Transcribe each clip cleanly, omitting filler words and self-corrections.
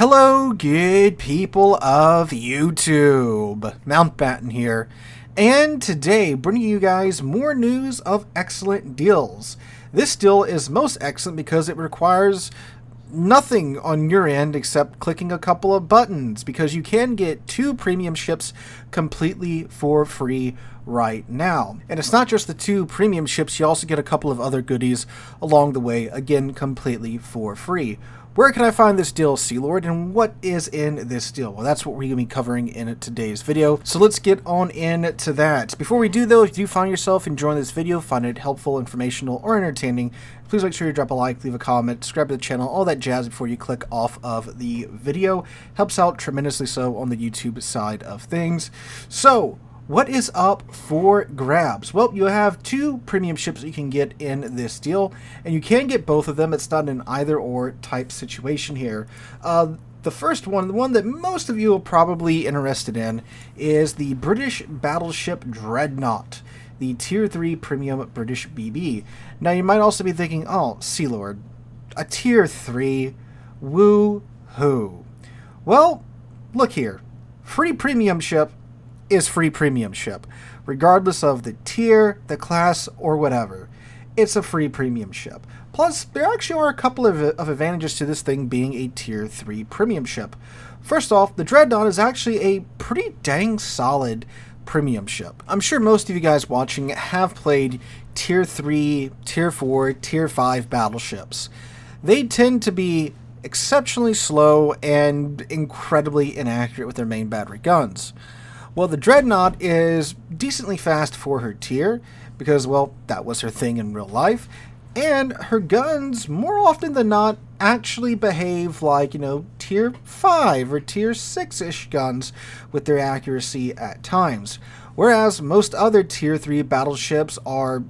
Hello, good people of YouTube. Mountbatten here, and today bringing you guys more news of excellent deals. This deal is most excellent because it requires nothing on your end except clicking a couple of buttons, because you can get 2 premium ships completely for free right now. And it's not just the 2 premium ships, you also get a couple of other goodies along the way, again completely for free. Where can I find this deal, Sealord, and what is in this deal? Well, that's what we're going to be covering in today's video, so let's get on into that. Before we do though, if you do find yourself enjoying this video, find it helpful, informational, or entertaining, please make sure you drop a like, leave a comment, subscribe to the channel, all that jazz before you click off of the video. Helps out tremendously so on the YouTube side of things. So, what is up for grabs? Well, you have 2 premium ships that you can get in this deal, and you can get both of them. It's not an either-or type situation here. The first one, the one that most of you are probably interested in, is the British battleship Dreadnaught, the Tier 3 Premium British BB. Now, you might also be thinking, oh, Sealord, a Tier 3? Woo-hoo. Well, look here. Free premium ship is free premium ship, regardless of the tier, the class, or whatever. It's a free premium ship. Plus, there actually are a couple of advantages to this thing being a Tier 3 premium ship. First off, the Dreadnaught is actually a pretty dang solid premium ship. I'm sure most of you guys watching have played Tier 3, Tier 4, Tier 5 battleships. They tend to be exceptionally slow and incredibly inaccurate with their main battery guns. Well, the Dreadnaught is decently fast for her tier, because, well, that was her thing in real life, and her guns, more often than not, actually behave like, Tier 5 or Tier 6-ish guns with their accuracy at times. Whereas most other Tier 3 battleships are,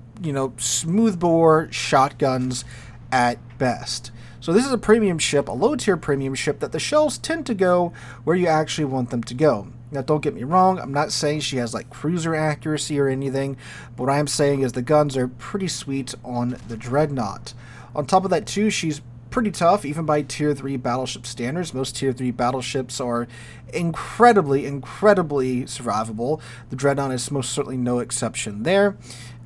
smoothbore shotguns at best. So this is a premium ship, a low-tier premium ship, that the shells tend to go where you actually want them to go. Now, don't get me wrong, I'm not saying she has, cruiser accuracy or anything, but what I am saying is the guns are pretty sweet on the Dreadnaught. On top of that, too, she's pretty tough, even by Tier 3 battleship standards. Most Tier 3 battleships are incredibly survivable. The Dreadnaught is most certainly no exception there.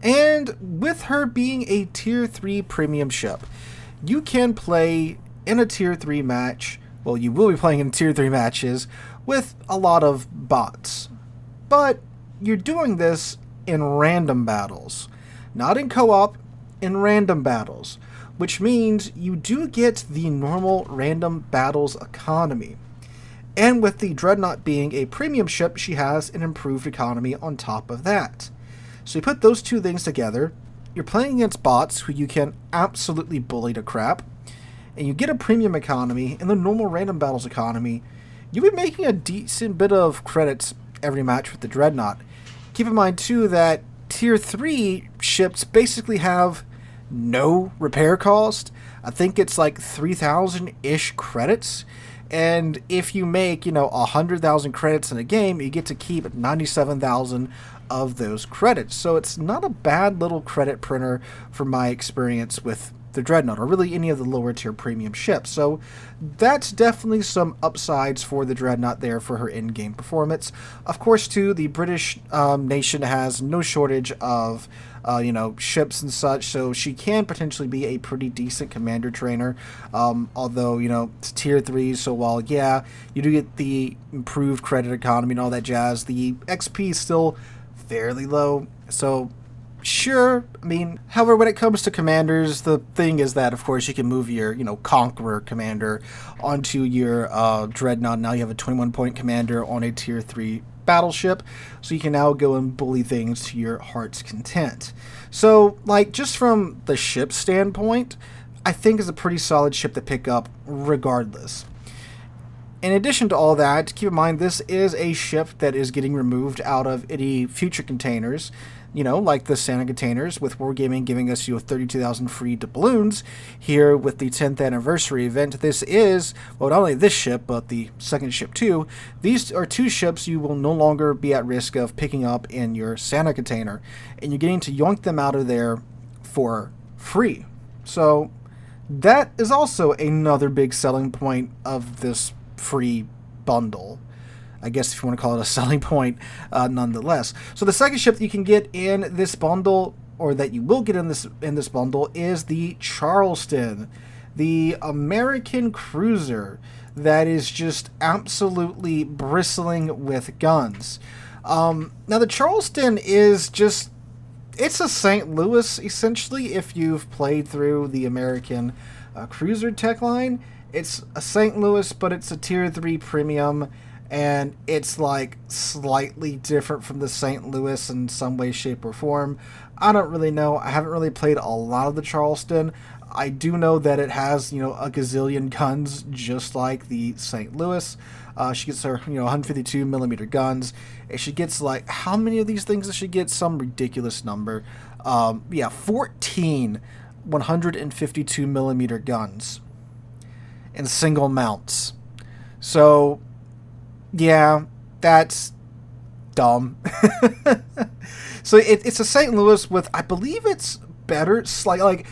And with her being a Tier 3 premium ship, you can play in a Tier 3 match, well, you will be playing in Tier 3 matches with a lot of bots. But you're doing this in random battles. Not in co-op, in random battles. Which means you do get the normal random battles economy. And with the Dreadnaught being a premium ship, she has an improved economy on top of that. So you put those 2 things together, you're playing against bots who you can absolutely bully to crap, and you get a premium economy and the normal random battles economy. You'll be making a decent bit of credits every match with the Dreadnaught. Keep in mind, too, that Tier 3 ships basically have no repair cost. I think it's like 3,000-ish credits. And if you make, 100,000 credits in a game, you get to keep 97,000 of those credits. So it's not a bad little credit printer from my experience with the Dreadnaught, or really any of the lower tier premium ships. So that's definitely some upsides for the Dreadnaught there for her in-game performance. Of course, too, the British nation has no shortage of ships and such, so she can potentially be a pretty decent commander trainer, although, it's Tier 3, so while, yeah, you do get the improved credit economy and all that jazz, the XP is still fairly low, so sure, however, when it comes to commanders, the thing is that, of course, you can move your, Conqueror commander onto your Dreadnaught. Now you have a 21-point commander on a Tier 3 battleship, so you can now go and bully things to your heart's content. So, just from the ship standpoint, I think is a pretty solid ship to pick up regardless. In addition to all that, keep in mind this is a ship that is getting removed out of any future containers, like the Santa containers, with Wargaming giving us 32,000 free doubloons here with the 10th anniversary event. This is, well, not only this ship, but the second ship too. These are 2 ships you will no longer be at risk of picking up in your Santa container, and you're getting to yoink them out of there for free. So that is also another big selling point of this free bundle. I guess if you want to call it a selling point, nonetheless. So the second ship that you can get in this bundle, or that you will get in this bundle, is the Charleston, the American cruiser that is just absolutely bristling with guns. Now the Charleston is just, it's a St. Louis essentially. If you've played through the American cruiser tech line, it's a St. Louis, but it's a tier 3 premium. And it's like slightly different from the St. Louis in some way, shape, or form. I don't really know. I haven't really played a lot of the Charleston. I do know that it has, a gazillion guns, just like the St. Louis. She gets her, 152 millimeter guns. And she gets like, how many of these things does she get? Some ridiculous number. 14 152 millimeter guns in single mounts. So, yeah, that's dumb. So it's a St. Louis with, I believe it's better, slightly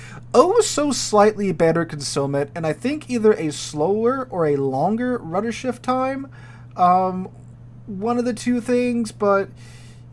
better concealment, and I think either a slower or a longer rudder shift time. One of the two things, but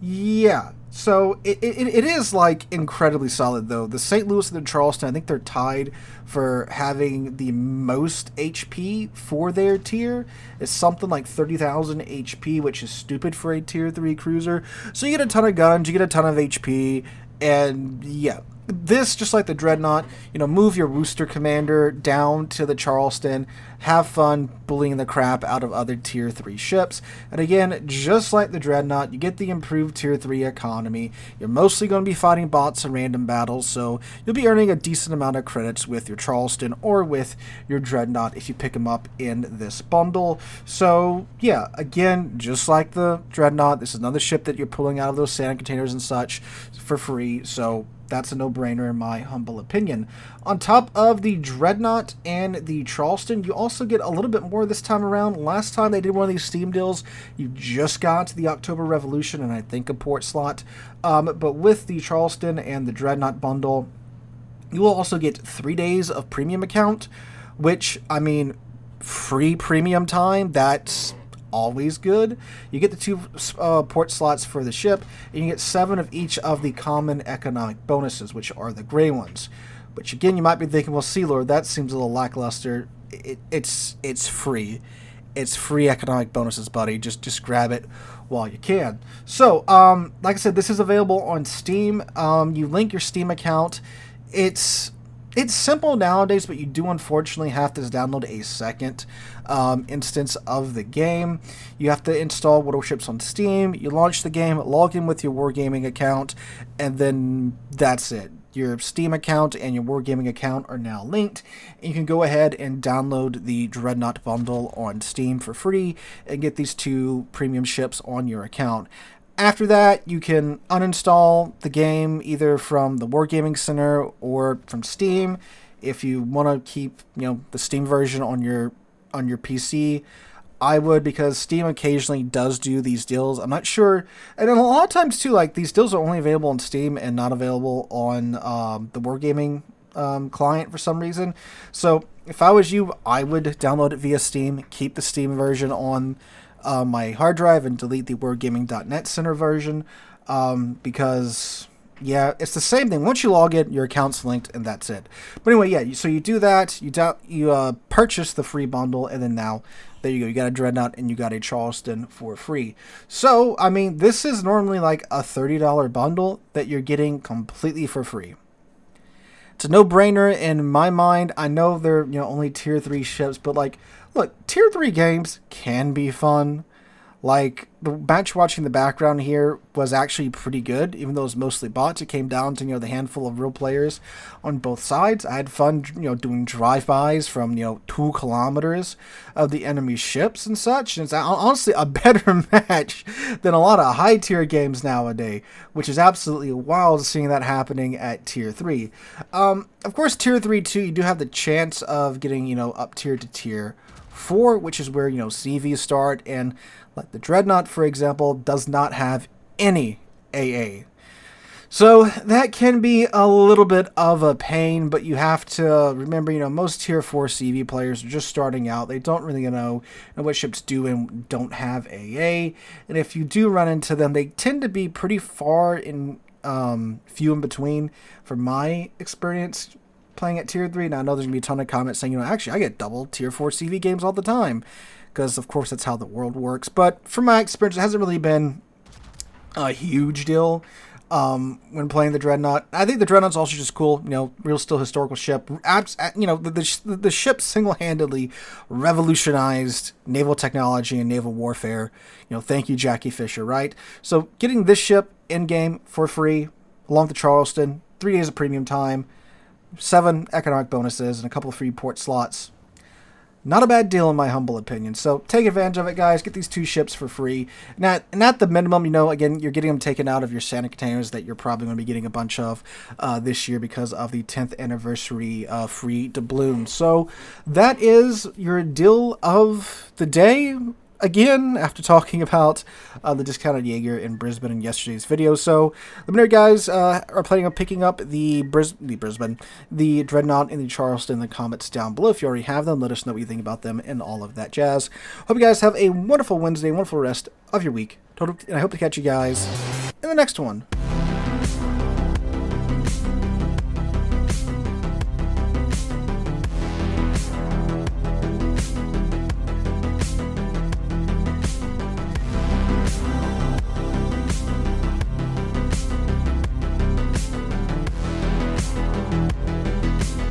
yeah. So it is like incredibly solid though. The St. Louis and the Charleston, I think they're tied for having the most HP for their tier. It's something like 30,000 HP, which is stupid for a tier 3 cruiser. So you get a ton of guns, you get a ton of HP, and yeah. This, just like the Dreadnought, move your Rooster Commander down to the Charleston, have fun bullying the crap out of other Tier 3 ships. And again, just like the Dreadnought, you get the improved Tier 3 economy. You're mostly going to be fighting bots in random battles, so you'll be earning a decent amount of credits with your Charleston or with your Dreadnought if you pick them up in this bundle. So, yeah, again, just like the Dreadnought, this is another ship that you're pulling out of those sand containers and such for free, so that's a no-brainer in my humble opinion. On top of the Dreadnought and the Charleston, you also get a little bit more this time around. Last time they did one of these Steam deals, you just got the October Revolution and I think a port slot. But with the Charleston and the Dreadnought bundle, you will also get 3 days of premium account, which, I mean, free premium time, that's always good. You get the 2 port slots for the ship, and you get 7 of each of the common economic bonuses, which are the gray ones. Which again, you might be thinking, well, Sealord, that seems a little lackluster. It's free. It's free economic bonuses, buddy. Just grab it while you can. So, like I said, this is available on Steam. You link your Steam account. It's simple nowadays, but you do unfortunately have to download a second instance of the game. You have to install Warships on Steam. You launch the game, log in with your Wargaming account, and then that's it. Your Steam account and your Wargaming account are now linked, and you can go ahead and download the Dreadnought bundle on Steam for free and get these 2 premium ships on your account. After that, you can uninstall the game either from the Wargaming Center or from Steam. If you want to keep, the Steam version on your PC, I would, because Steam occasionally does do these deals. I'm not sure, and a lot of times too, like these deals are only available on Steam and not available on the Wargaming client for some reason. So if I was you, I would download it via Steam, keep the Steam version on my hard drive, and delete the wargaming.net center version, because yeah, it's the same thing. Once you log in, your account's linked, and that's it. But anyway, yeah, so you do that, you purchase the free bundle, and then now there you go, you got a Dreadnought and you got a Charleston for free. So I mean, this is normally like a $30 bundle that you're getting completely for free. It's a no-brainer in my mind. I know they're only tier 3 ships, but like, look, tier 3 games can be fun. Like, the match watching in the background here was actually pretty good, even though it was mostly bots. It came down to, the handful of real players on both sides. I had fun, doing drive-bys from, 2 kilometers of the enemy ships and such. And it's honestly a better match than a lot of high-tier games nowadays, which is absolutely wild seeing that happening at tier 3. Of course, tier 3, too, you do have the chance of getting, up tier to tier 4, which is where, CVs start, and like the Dreadnought, for example, does not have any AA. So that can be a little bit of a pain, but you have to remember, most Tier 4 CV players are just starting out. They don't really know what ships do and don't have AA. And if you do run into them, they tend to be pretty far in few in between from my experience playing at Tier 3. Now, I know there's going to be a ton of comments saying, actually, I get double Tier 4 CV games all the time. Because, of course, that's how the world works. But from my experience, it hasn't really been a huge deal. When playing the Dreadnought, I think the Dreadnought's also just cool. Real still historical ship. The ship single-handedly revolutionized naval technology and naval warfare. Thank you, Jackie Fisher. Right. So getting this ship in game for free, along with the Charleston, 3 days of premium time, 7 economic bonuses, and a couple of free port slots. Not a bad deal in my humble opinion. So take advantage of it, guys. Get these 2 ships for free. Not the minimum, again, you're getting them taken out of your Santa containers that you're probably going to be getting a bunch of this year because of the 10th anniversary free doubloon. So that is your deal of the day. Again, after talking about the discounted Jaeger in Brisbane in yesterday's video. So, let me know, guys are planning on picking up the Dreadnought and the Charleston in the comments down below. If you already have them, let us know what you think about them and all of that jazz. Hope you guys have a wonderful Wednesday, wonderful rest of your week. And I hope to catch you guys in the next one.